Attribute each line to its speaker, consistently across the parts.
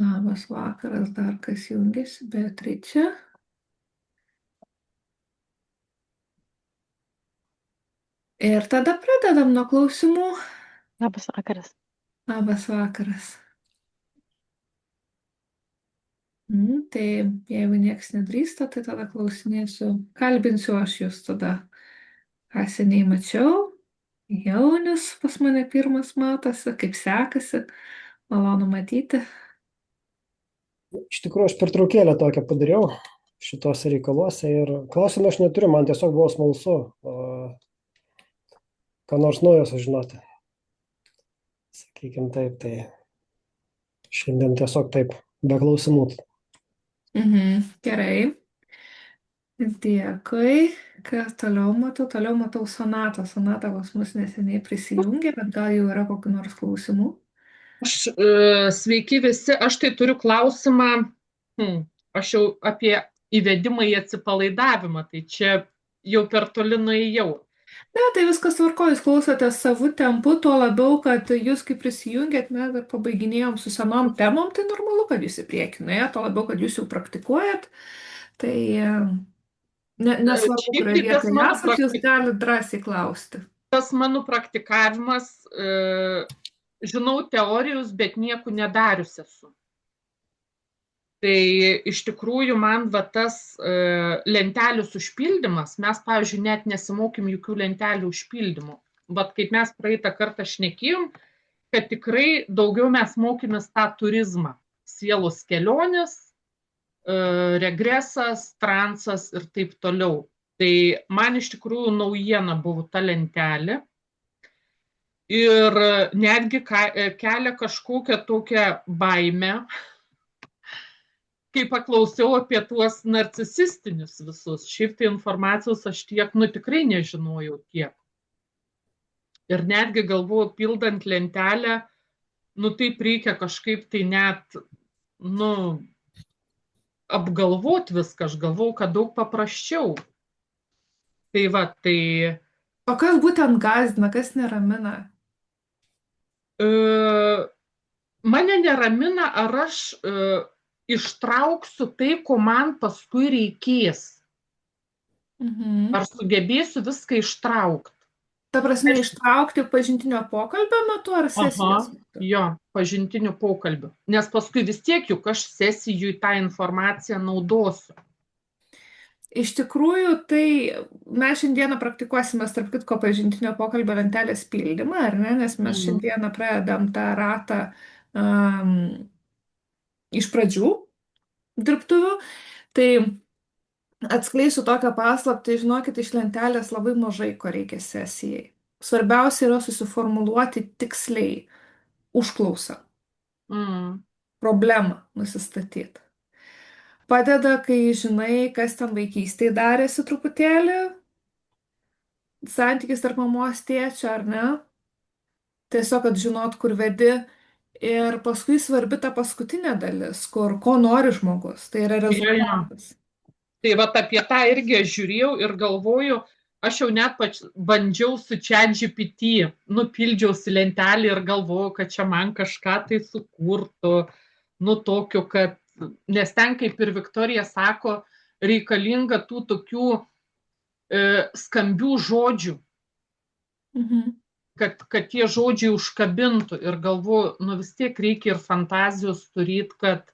Speaker 1: Labas vakaras, dar kas jungiasi, Beatričė. Ir tada pradedam nuo klausimų.
Speaker 2: Labas vakaras.
Speaker 1: Labas vakaras. Tai jeigu nieks nedrįsta, tai tada klausinėsiu, kalbinsiu aš jūs tada, ką seniai mačiau. Jaunis pas mane pirmas matosi, kaip sekasi, malonu matyti.
Speaker 3: Iš tikrųjų, aš pertraukėlę tokią padariau šituose reikaluose ir klausimų aš neturiu, man tiesiog buvo smalsu, ką nors naujo sužinoti. Sakykime taip, tai šiandien tiesiog taip, be klausimų.
Speaker 1: Gerai. Dėkui. Kas toliau matau? Toliau matau Sonatą. Sonata pas mus neseniai prisijungė, bet gal jau yra kokių nors klausimų.
Speaker 4: Sveiki visi, aš tai turiu klausimą, aš jau apie įvedimą į atsipalaidavimą, tai čia jau per toli nuėjau.
Speaker 1: Ne, tai viskas tvarko, jūs klausote savų tempų, tuo labiau, kad jūs kaip prisijungėt, mes dar pabaiginėjom su senom temom, tai normalu, kad jūs į priekį nuėjot, tuo labiau, kad jūs jau praktikuojat, tai nesvarbu,
Speaker 4: Šiaip
Speaker 1: kurioje
Speaker 4: tai tas
Speaker 1: vietoje
Speaker 4: mano
Speaker 1: esat, jūs galite drąsiai klausti.
Speaker 4: Tas mano praktikavimas, žinau teorijos, bet nieko nedarius esu. Tai iš tikrųjų man va tas lentelius užpildymas, mes, pavyzdžiui, net nesimokym jokių lentelių užpildymų. Vat kaip mes praeitą kartą šnekėjom, kad tikrai daugiau mes mokėmės tą turizmą. Sielos kelionės, regresas, transas ir taip toliau. Tai man iš tikrųjų naujiena buvo ta lentelė. Ir netgi kelia kažkokią tokią baimę, kai paklausiau apie tuos narcisistinius visus. Šiaip tai informacijos aš tiek, tikrai nežinojau tiek. Ir netgi galvoju, pildant lentelę, taip reikia kažkaip tai net, apgalvoti viską. Aš galvoju, kad daug paprasčiau. Tai va, tai...
Speaker 1: O kas būtent gąsdina, kas neramina?
Speaker 4: Mane neramina, ar aš ištrauksiu tai, ko man paskui reikės. Ar sugebėsiu viską ištraukti.
Speaker 1: Ta prasme, ištraukti pažintinio pokalbio metu ar sesijos metu?
Speaker 4: Jo, pažintinio pokalbio. Nes paskui vis tiek juk aš sesijui tą informaciją naudosiu.
Speaker 1: Iš tikrųjų, tai mes šiandieną praktikuosime, tarp kitko, pažintinio pokalbio lentelės pildymą, ar ne? Nes mes šiandieną pradedam tą ratą iš pradžių dirbtuvių. Tai atskleisiu tokią paslaptį, žinokit, iš lentelės labai mažai ko reikia sesijai. Svarbiausia yra susiformuluoti tiksliai užklausą, problemą nusistatyti. Padeda, kai žinai, kas ten vaikystėje darėsi truputėlį, santykis tarp mamos tėčio, ar ne? Tiesiog, kad žinot, kur vedi. Ir paskui svarbi ta paskutinė dalis, ko nori žmogus. Tai yra rezultatas.
Speaker 4: Tai vat apie tą irgi aš žiūrėjau ir galvoju, aš jau net bandžiau su ChatGPT, pildžiausi lentelį ir galvoju, kad čia man kažką tai sukurtų, tokiu, kad, nes ten, kaip ir Viktorija sako, reikalinga tų tokių skambių žodžių, kad tie žodžiai užkabintų ir galvoju, vis tiek reikia ir fantazijos turėti, kad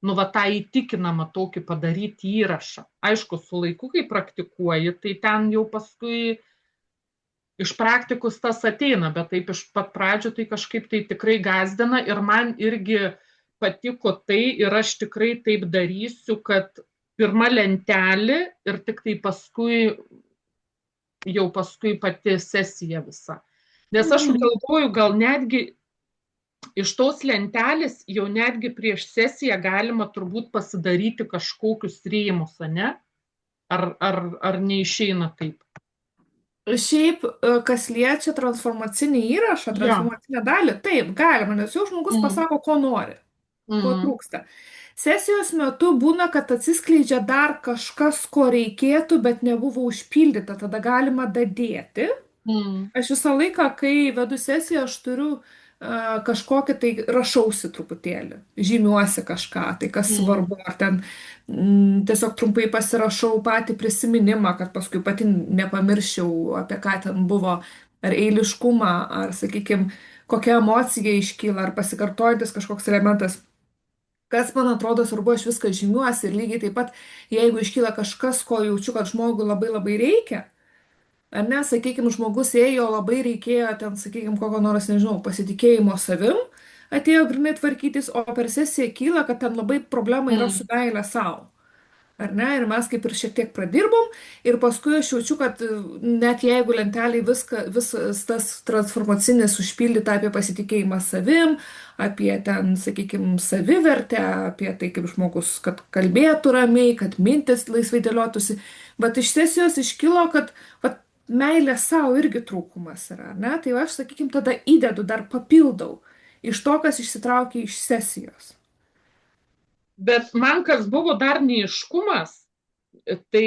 Speaker 4: tą įtikinamą tokį padaryti įrašą. Aišku, su laiku, kai praktikuoji, tai ten jau paskui iš praktikos tas ateina, bet taip iš pat pradžio tai kažkaip tai tikrai gąsdina ir man irgi patiko tai ir aš tikrai taip darysiu, kad pirma lentelė ir tik tai paskui pati sesija visa. Nes aš galvoju, gal netgi iš tos lentelės jau netgi prieš sesiją galima turbūt pasidaryti kažkokius rėmus, ne? Ar neišeina taip?
Speaker 1: Šiaip, kas liečia transformacinį įrašą, transformacinę dalį, taip, galima, nes jau žmogus pasako, ko nori, ko trūksta. Sesijos metu būna, kad atsiskleidžia dar kažkas, ko reikėtų, bet nebuvo užpildyta, tada galima dadėti. Aš visą laiką, kai vedu sesiją, aš turiu kažkokį tai rašausi truputėlį, žymiuosi kažką, tai kas svarbu, ar ten tiesiog trumpai pasirašau patį prisiminimą, kad paskui pati nepamirščiau, apie ką ten buvo, ar eiliškumą, ar, sakykime, kokia emocija iškyla, ar pasikartojantis kažkoks elementas. Kas man atrodo svarbu, aš viską žymiuosi ir lygiai taip pat, jeigu iškyla kažkas, ko jaučiu, kad žmogui labai labai reikia, ar ne, sakykime, žmogus ėjo, labai reikėjo ten, sakykime, kokio nors, nežinau, pasitikėjimo savim, atėjo grinai tvarkytis, o per sesiją kyla, kad ten labai problema yra su meile savo. Ar ne? Ir mes kaip ir šiek tiek pradirbom ir paskui aš jaučiu, kad net jeigu lentelį visas tas transformacinis užpildyta apie pasitikėjimą savim, apie ten, sakykime, savivertę, apie tai, kaip žmogus, kad kalbėtų ramiai, kad mintis laisvai dėliotųsi, bet iš sesijos iškilo, kad meilė savo irgi trūkumas yra, ne? Tai aš, sakykime, tada įdedu, dar papildau iš to, kas išsitraukia iš sesijos.
Speaker 4: Bet man kas buvo dar neiškumas, tai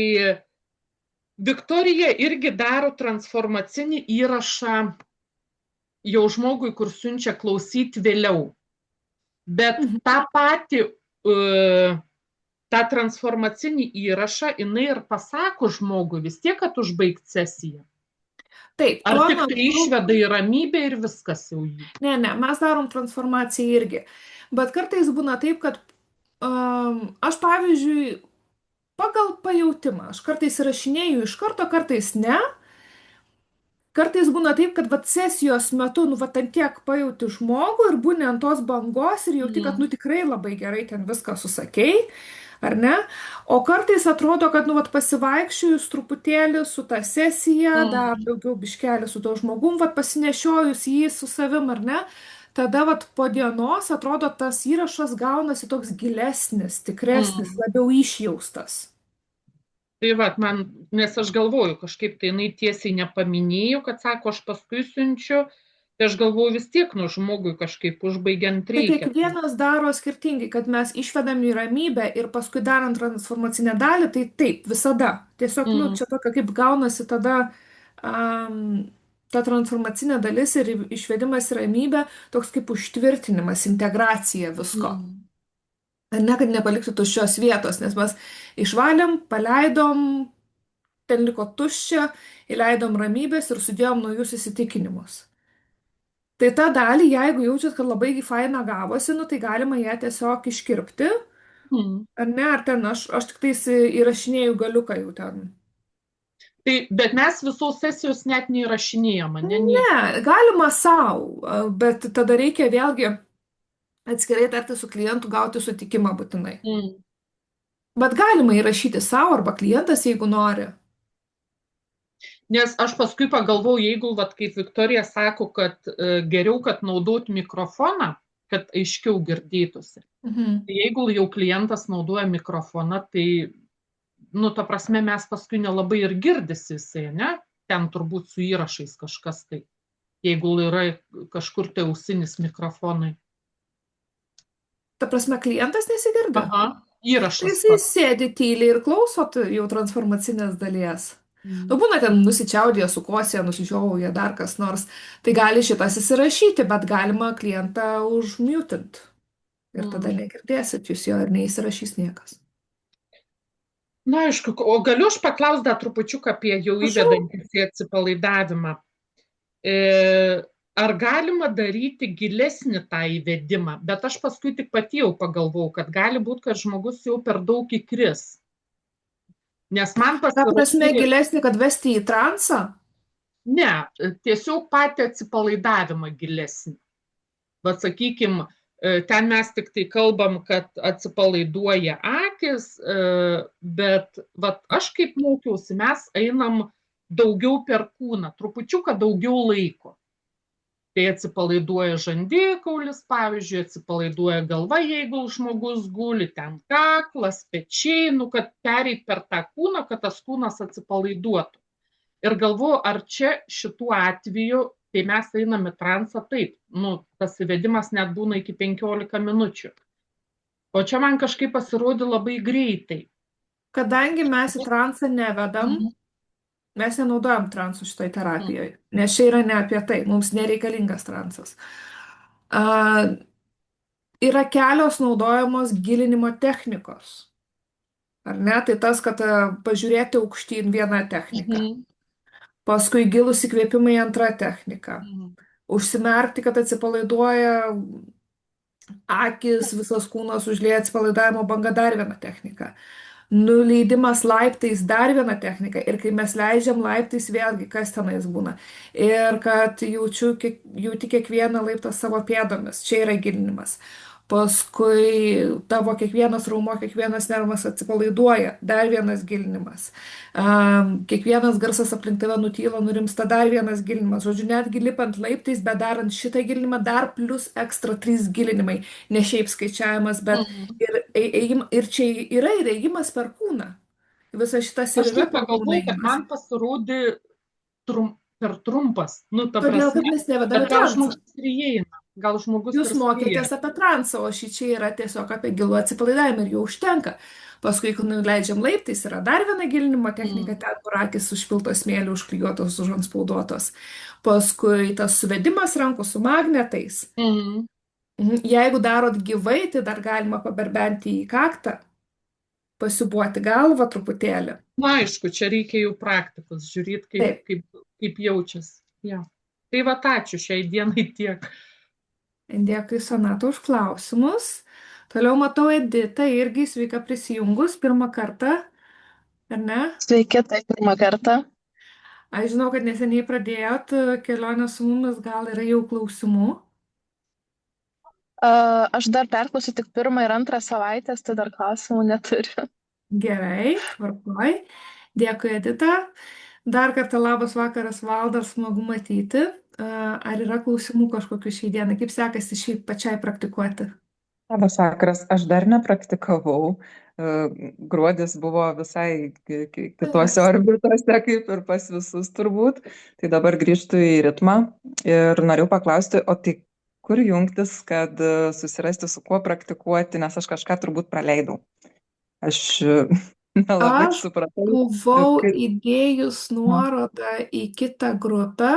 Speaker 4: Viktorija irgi daro transformacinį įrašą jau žmogui, kur siunčia klausyti vėliau. Bet tą patį, tą transformacinį įrašą, jinai ir pasako žmogui vis tiek, kad užbaigt sesiją.
Speaker 1: Taip.
Speaker 4: Ar tik tai išveda į ramybę ir viskas jau jį?
Speaker 1: Ne, mes darom transformaciją irgi. Bet kartais būna taip, kad aš, pavyzdžiui, pagal pajautimą, aš kartais įrašinėju iš karto, kartais ne. Kartais būna taip, kad sesijos metu, ant tiek pajauti žmogų ir būni ant tos bangos ir jauti, kad, tikrai labai gerai ten viską susakei, ar ne? O kartais atrodo, kad, pasivaikščiojus truputėlį su ta sesija, dar daugiau biškelį su to žmogum, pasinešiojus jį su savim, ar ne? Tada, po dienos, atrodo, tas įrašas gaunasi toks gilesnis, tikresnis, labiau išjaustas.
Speaker 4: Tai man, nes aš galvoju, kažkaip tai jinai tiesiai nepaminėjo, kad sako, aš paskui siunčiu, tai aš galvoju vis tiek, žmogui kažkaip užbaigiant reikia.
Speaker 1: Tai kiekvienas daro skirtingai, kad mes išvedam į ramybę ir paskui darant transformacinę dalį, tai taip, visada. Tiesiog, čia tokia kaip gaunasi tada ta transformacinė dalis ir išvedimas į ramybę, toks kaip užtvirtinimas, integracija visko. Ne, kad nepaliktų tuščios vietos, nes mes išvalėm, paleidom, ten liko tuščia, įleidom ramybės ir sudėjom naujus įsitikinimus. Tai tą dalį, jeigu jaučiat, kad labai faina gavosi, tai galima ją tiesiog iškirpti. Ar ne, ar ten aš tik tais įrašinėjau galiuką jau ten.
Speaker 4: Tai, bet mes visos sesijos net neįrašinėjom, ne?
Speaker 1: Ne, galima savo, bet tada reikia vėlgi atskirai tarti su klientu, gauti sutikimą būtinai. Bet galima įrašyti savo arba klientas, jeigu nori.
Speaker 4: Nes aš paskui pagalvoju, jeigu, kaip Viktorija sako, kad geriau, kad naudot mikrofoną, kad aiškiau girdėtųsi. Tai jeigu jau klientas naudoja mikrofoną, tai ta prasme, mes paskui nelabai ir girdisi jisai, ne? Ten turbūt su įrašais kažkas tai, jeigu yra kažkur tai ausinis mikrofonai.
Speaker 1: Ta prasme, klientas nesigirdi?
Speaker 4: Aha, įrašas.
Speaker 1: Jisai sėdi tyliai ir klausot jau transformacinės dalies. Būna ten nusičiaudė, sukosė, nusižiauja, dar kas nors. Tai gali šitas įsirašyti, bet galima klientą užmutinti. Ir tada negirdėsit jūs jo ir neįsirašys niekas.
Speaker 4: Na, aišku, o galiu aš paklausti dar trupučiuką apie jau įvedantį atsipalaidavimą. Ar galima daryti gilesnį tą įvedimą? Bet aš paskui tik pati jau pagalvojau, kad gali būti, kad žmogus jau per daug įkris. Nes man
Speaker 1: Ta prasme gilesnį, kad vesti į transą?
Speaker 4: Ne, tiesiog patį atsipalaidavimą gilesnį. Vat sakykim, ten mes tik tai kalbam, kad atsipalaiduoja akis, bet aš kaip mokiausi, mes einam daugiau per kūną, trupučiuką daugiau laiko. Tai atsipalaiduoja žandikaulis, pavyzdžiui, atsipalaiduoja galva, jeigu žmogus guli, ten kaklas, pečiai, kad pereit per tą kūną, kad tas kūnas atsipalaiduotų. Ir galvoju, ar čia šitų atveju, kai mes einame į transą, taip, tas įvedimas net būna iki 15 minučių. O čia man kažkaip pasirodė labai greitai.
Speaker 1: Kadangi mes į transą nevedam, mes nenaudojam transų šitoj terapijoje, nes čia yra ne apie tai, mums nereikalingas transas. Yra kelios naudojamos gilinimo technikos. Ar ne? Tai tas, kad pažiūrėti aukštyn viena technika. Paskui gilus įkvėpimai antra technika. Užsimerkti, kad atsipalaiduoja akis, visas kūnas užlieja atsipalaidavimo banga dar viena technika. Nuleidimas laiptais dar viena technika. Ir kai mes leidžiam laiptais, vėlgi, kas tenais būna. Ir kad jauti kiekvieną laiptą savo pėdomis. Čia yra gilinimas. Paskui tavo kiekvienas raumo, kiekvienas nervas atsipalaiduoja. Dar vienas gilinimas. Kiekvienas garsas aplink tave nutyla, nurimsta, dar vienas gilinimas. Žodžiu, netgi lipant laiptais, bet darant šitą gilinimą, dar plus ekstra 3 gilinimai. Ne šiaip skaičiavimas, bet ir čia yra ir ėjimas per kūną. Visas šitas ir
Speaker 4: Aš
Speaker 1: yra
Speaker 4: taip
Speaker 1: per kūną
Speaker 4: pagalvojau, kad
Speaker 1: ėjimas.
Speaker 4: man pasirodė per trumpas. Nu, ta
Speaker 1: Todėl, kad
Speaker 4: prasme,
Speaker 1: mes nevedame
Speaker 4: bet gal
Speaker 1: transą.
Speaker 4: žmogus ir įeina. Gal žmogus
Speaker 1: Jūs
Speaker 4: ir
Speaker 1: mokėtės
Speaker 4: įeina.
Speaker 1: apie transą, o šį čia yra tiesiog apie gilų atsipalaidavimą ir jau užtenka. Paskui, kai nuleidžiam laiptais, yra dar viena gilinimo technika, ten, kur akis užpiltos smėliu, užklijuotos, užanspauduotos. Paskui tas suvedimas rankų su magnetais. Jeigu darot gyvai, tai dar galima pabarbenti į kaktą, pasiubuoti galvą truputėlį.
Speaker 4: Na, aišku, čia reikia jau praktikos, žiūrėti, kaip jaučiasi. Ja. Tai va, ačiū šiai dienai tiek.
Speaker 1: Dėkui, Sonata, už klausimus. Toliau matau Editą, irgi sveika prisijungus pirmą kartą, ar ne?
Speaker 2: Sveiki, tai pirmą kartą.
Speaker 1: Aš žinau, kad neseniai pradėjot kelionę su mumis, gal yra jau klausimų.
Speaker 2: Aš dar perklausiu tik 1 ir 2 savaitės, tai dar klausimų neturiu.
Speaker 1: Gerai, tvarkoj. Dėkui, Edita. Dar kartą labas vakaras, Valdas, smagu matyti. Ar yra klausimų kažkokių šiai dienai? Kaip sekasi šiaip pačiai praktikuoti?
Speaker 5: Labas vakaras, aš dar nepraktikavau. Gruodis buvo visai kitose orbitose, kaip ir pas visus turbūt. Tai dabar grįžtu į ritmą ir noriu paklausti, o tai kur jungtis, kad susirasti su kuo praktikuoti, nes aš kažką turbūt praleidau. Aš nelabai supratau.
Speaker 1: Buvau įdėjus nuorodą į kitą grupę,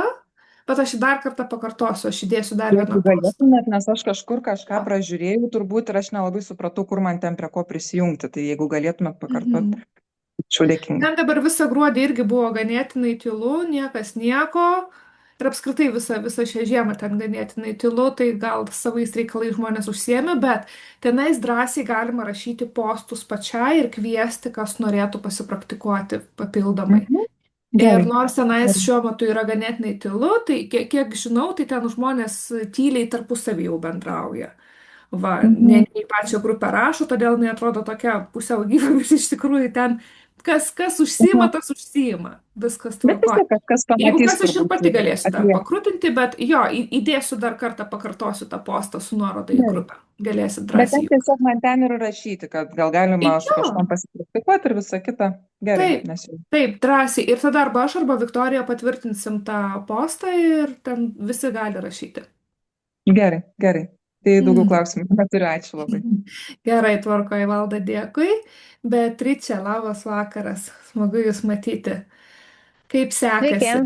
Speaker 1: bet aš dar kartą pakartosiu, aš įdėsiu dar vieną postą.
Speaker 5: Nes aš kažkur kažką pražiūrėjau turbūt ir aš nelabai supratau, kur man ten prie ko prisijungti. Tai jeigu galėtumėt pakartoti, būčiau dėkinga.
Speaker 1: Ten dabar visą gruodį irgi buvo ganėtinai tylu, niekas nieko. Ir apskritai visą šią žiemą ten ganėtinai tylu, tai gal savais reikalais žmonės užsiėmė, bet tenais drąsiai galima rašyti postus pačiai ir kviesti, kas norėtų pasipraktikuoti papildomai. Ir nors tenais šiuo metu yra ganėtinai tylu, tai kiek žinau, tai ten žmonės tyliai tarpusavį jau bendrauja. Va, ne į pačią grupę rašo, todėl neatrodo tokia pusiau gyva, bet iš tikrųjų ten kas užsiima, tas užsiima. Viskas tvarkoja. Jeigu kas, aš ir pati galėsiu dar pakrutinti, bet jo, įdėsiu dar kartą, pakartosiu tą postą su nuoroda į grupę. Galėsit drąsiai.
Speaker 5: Bet tiesiog man ten ir rašyti, kad gal galima su kažkam pasipraktikuoti ir visą kitą. Gerai.
Speaker 1: Taip, drąsiai. Ir tada arba aš, arba Viktorija patvirtinsim tą postą ir ten visi gali rašyti.
Speaker 5: Gerai. Tai daugiau klausimų neturiu, ačiū labai.
Speaker 1: Gerai, tvarkoje, Valda, dėkui. Beatričė, labas vakaras, smagu Jūs matyti. Kaip sekasi?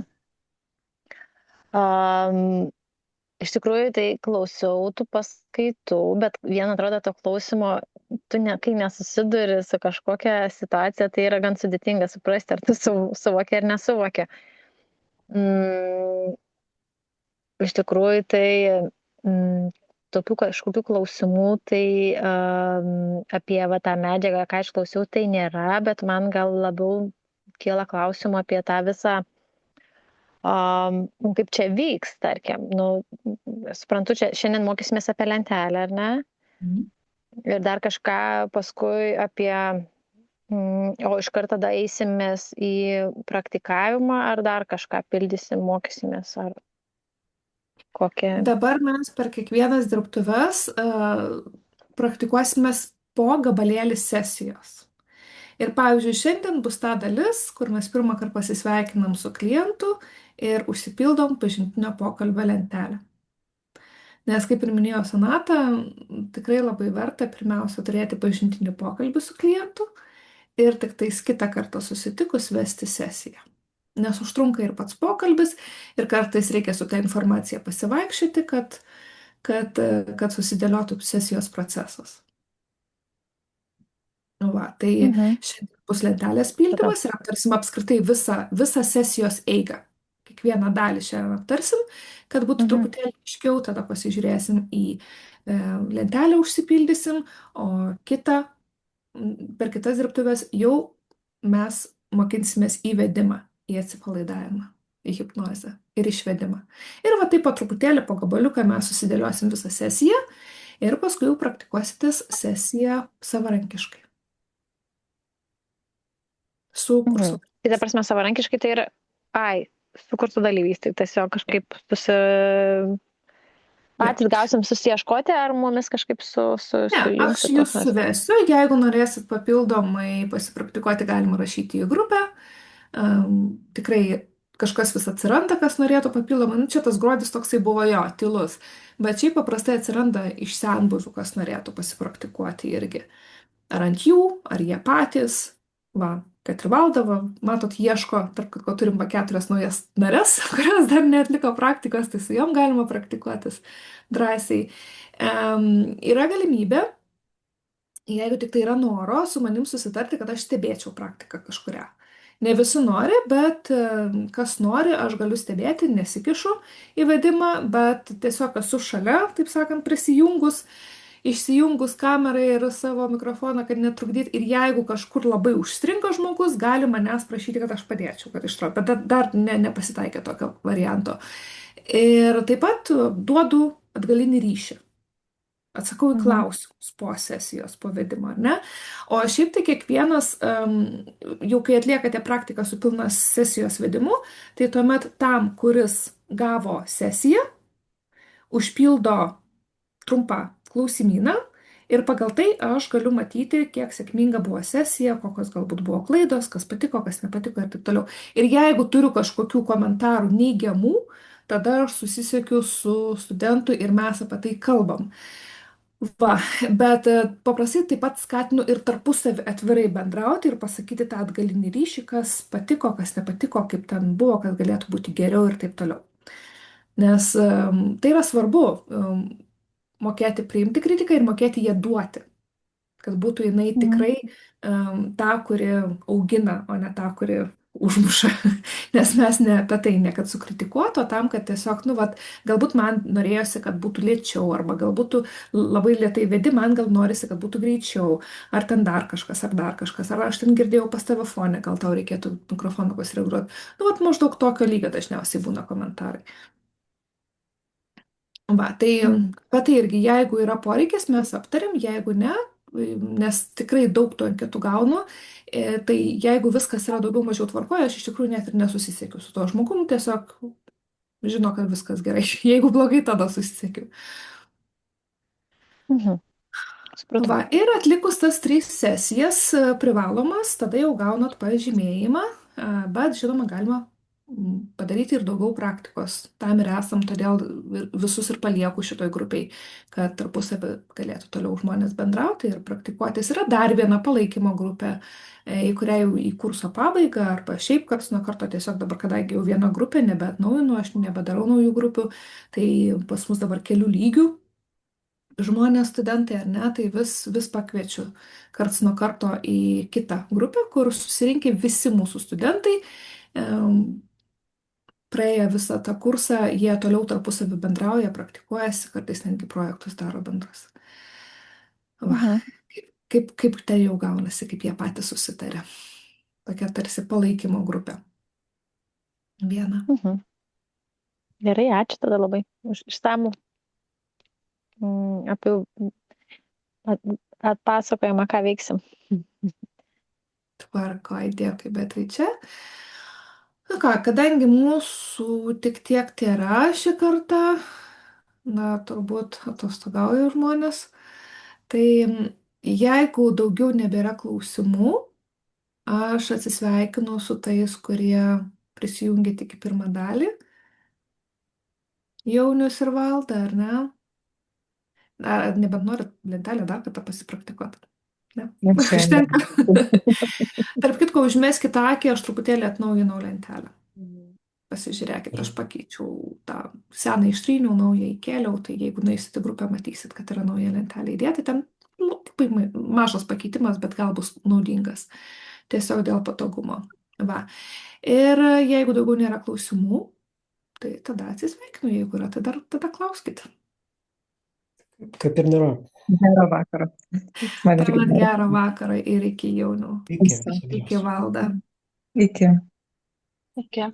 Speaker 2: Iš tikrųjų, tai klausiau tų paskaitų, bet vien atrodo to klausimo, kai nesusiduri su kažkokia situacija, tai yra gan sudėtinga suprasti, ar tu suvoki ar nesuvoki. Iš tikrųjų, tai tokių kažkokių klausimų, tai apie tą medžiagą, ką aš klausiau, tai nėra, bet man gal labiau kyla klausimų apie tą visą, kaip čia vyks, tarkim. Suprantu, šiandien mokysimės apie lentelę, ar ne? Ir dar kažką paskui apie, o iš karto tada eisimės į praktikavimą, ar dar kažką pildysim, mokysimės, ar kokia.
Speaker 1: Dabar mes per kiekvienas dirbtuves praktikuosimės po gabalėlį sesijos. Ir pavyzdžiui, šiandien bus ta dalis, kur mes pirmą kartą pasisveikinam su klientu ir užsipildom pažintinio pokalbio lentelę. Nes, kaip ir minėjo Sonata, tikrai labai verta pirmiausia turėti pažintinį pokalbį su klientu ir tik tais kitą kartą susitikus vesti sesiją. Nes užtrunka ir pats pokalbis ir kartais reikia su tą informaciją pasivaikščioti, kad kad susidėliotų sesijos procesas. Va, tai
Speaker 2: Mhm.
Speaker 1: šiandien bus lentelės pildymas ir aptarsim apskritai visą sesijos eigą. Kiekvieną dalį šiandien aptarsim, kad būtų truputėlį aiškiau, tada pasižiūrėsim į lentelę, užsipildysim, o per kitas dirbtuvės jau mes mokinsimės įvedimą į atsipalaidavimą, į hipnozę ir išvedimą. Ir va taip po truputėlį, po gabaliuką mes susidėliosim visą sesiją ir paskui jau praktikuositės sesiją savarankiškai. Su kursu.
Speaker 2: Tai ta prasme savarankiškai tai yra, su kursu dalyviais, tai tiesiog kažkaip patys gausim susiieškoti, ar mumis kažkaip
Speaker 1: Ne, aš jūs suvesiu, jeigu norėsit papildomai pasipraktikuoti, galima rašyti į grupę. Tikrai kažkas vis atsiranda, kas norėtų papildomai. Nu, čia tas gruodis toksai buvo jo, tylus. Bet šiaip paprastai atsiranda iš senbuvių, kas norėtų pasipraktikuoti irgi. Ar ant jų, ar jie patys. Va, kad ir Valdava, matot, ieško, tarp kitko turim 4 naujas nares, kurios dar neatliko praktikos, tai su jom galima praktikuotis drąsiai. Yra galimybė, jeigu tik tai yra noro, su manim susitarti, kad aš stebėčiau praktiką kažkurią. Ne visi nori, bet kas nori, aš galiu stebėti, nesikišu į vedimą, bet tiesiog esu šalia, taip sakant, prisijungus, išsijungus kamerą ir savo mikrofoną, kad netrukdyt. Ir jeigu kažkur labai užstringa žmogus, gali manęs prašyti, kad aš padėčiau, kad ištraukčiau. Bet dar nepasitaikė tokio varianto. Ir taip pat duodu atgalinį ryšį. Atsakau į klausimus po sesijos, po vedimo, ar ne? O šiaip tai kiekvienas, jau kai atliekate praktiką su pilna sesijos vedimu, tai tuomet tam, kuris gavo sesiją, užpildo trumpą klausimyną ir pagal tai aš galiu matyti, kiek sėkminga buvo sesija, kokios galbūt buvo klaidos, kas patiko, kas nepatiko ir taip toliau. Ir jeigu turiu kažkokių komentarų neigiamų, tada aš susisiekiu su studentu ir mes apie tai kalbam. Va, bet paprastai taip pat skatinu ir tarpusavį atvirai bendrauti ir pasakyti tą atgalinį ryšį, kas patiko, kas nepatiko, kaip ten buvo, kas galėtų būti geriau ir taip toliau. Nes tai yra svarbu mokėti priimti kritiką ir mokėti ją duoti, kad būtų jinai tikrai ta, kuri augina, o ne ta, kuri užmuša. Nes mes ne apie tai, ne kad sukritikuotų, o tam, kad tiesiog, galbūt man norėjosi, kad būtų lėčiau, arba galbūt labai lėtai vedi, man gal norisi, kad būtų greičiau, ar ten dar kažkas, ar aš ten girdėjau pas tave fone, gal tau reikėtų mikrofoną pasireguliuoti. Maždaug tokio lygio dažniausiai būna komentarai. Va, tai irgi, jeigu yra poreikis, mes aptariam, jeigu ne, nes tikrai daug to anketų gaunu, tai jeigu viskas yra daugiau mažiau tvarkoje, aš iš tikrųjų net ir nesusisiekiu su to žmogum, tiesiog žino, kad viskas gerai. Jeigu blogai, tada susisiekiu. Va, ir atlikus tas 3 sesijas privalomas, tada jau gaunat pažymėjimą, bet žinoma, galima padaryti ir daugiau praktikos. Tam ir esam, todėl visus ir palieku šitoj grupiai, kad tarpusavį galėtų toliau žmonės bendrauti ir praktikuotis. Yra dar viena palaikymo grupė, į kurią jau į kurso pabaigą, arba šiaip karts nuo karto tiesiog dabar, kadangi jau viena grupė, nebeatnaujinu, aš nebedarau naujų grupių, tai pas mus dabar kelių lygių žmonės, studentai, ar ne, tai vis pakviečiu karts nuo karto į kitą grupę, kur susirinkę visi mūsų studentai, praėję visą tą kursą, jie toliau tarpusavį bendrauja, praktikuojasi, kartais netgi projektus daro bendras. Va, kaip tai jau gaunasi, kaip jie patys susitarė. Tokia tarsi palaikymo grupė. Viena.
Speaker 2: Gerai, ačiū tada labai už išsamų apie atpasakojimą, ką veiksim.
Speaker 1: Tvarkoj, dėkui, Beatriče. Na ką, kadangi mūsų tik tiek tėra šį kartą, turbūt atostogauja žmonės, tai jeigu daugiau nebėra klausimų, aš atsisveikinu su tais, kurie prisijungė tik į pirmą dalį. Jaunius ir Valda, ar ne? Ar nebent norit lentelę dar kartą pasipraktikuoti? Ne? Užtenka. Tarp kitko, užmeskite akį, aš truputėlį atnaujinau lentelę. Pasižiūrėkit, aš pakeičiau tą seną ištryniau, naują įkėliau, tai jeigu nueisit į grupę, matysit, kad yra nauja lentelė įdėta. Ten labai mažas pakeitimas, bet gal bus naudingas. Tiesiog dėl patogumo. Va. Ir jeigu daugiau nėra klausimų, tai tada atsisveikinu. Jeigu yra, tai dar tada klauskit.
Speaker 3: Kaip ir nėra.
Speaker 5: Gero vakaro. Man irgi
Speaker 1: Tuomet
Speaker 5: gero.
Speaker 1: gero vakaro ir iki jaunų.
Speaker 3: Iki.
Speaker 5: Viso.
Speaker 1: Iki Valda.
Speaker 5: Iki.
Speaker 2: Iki.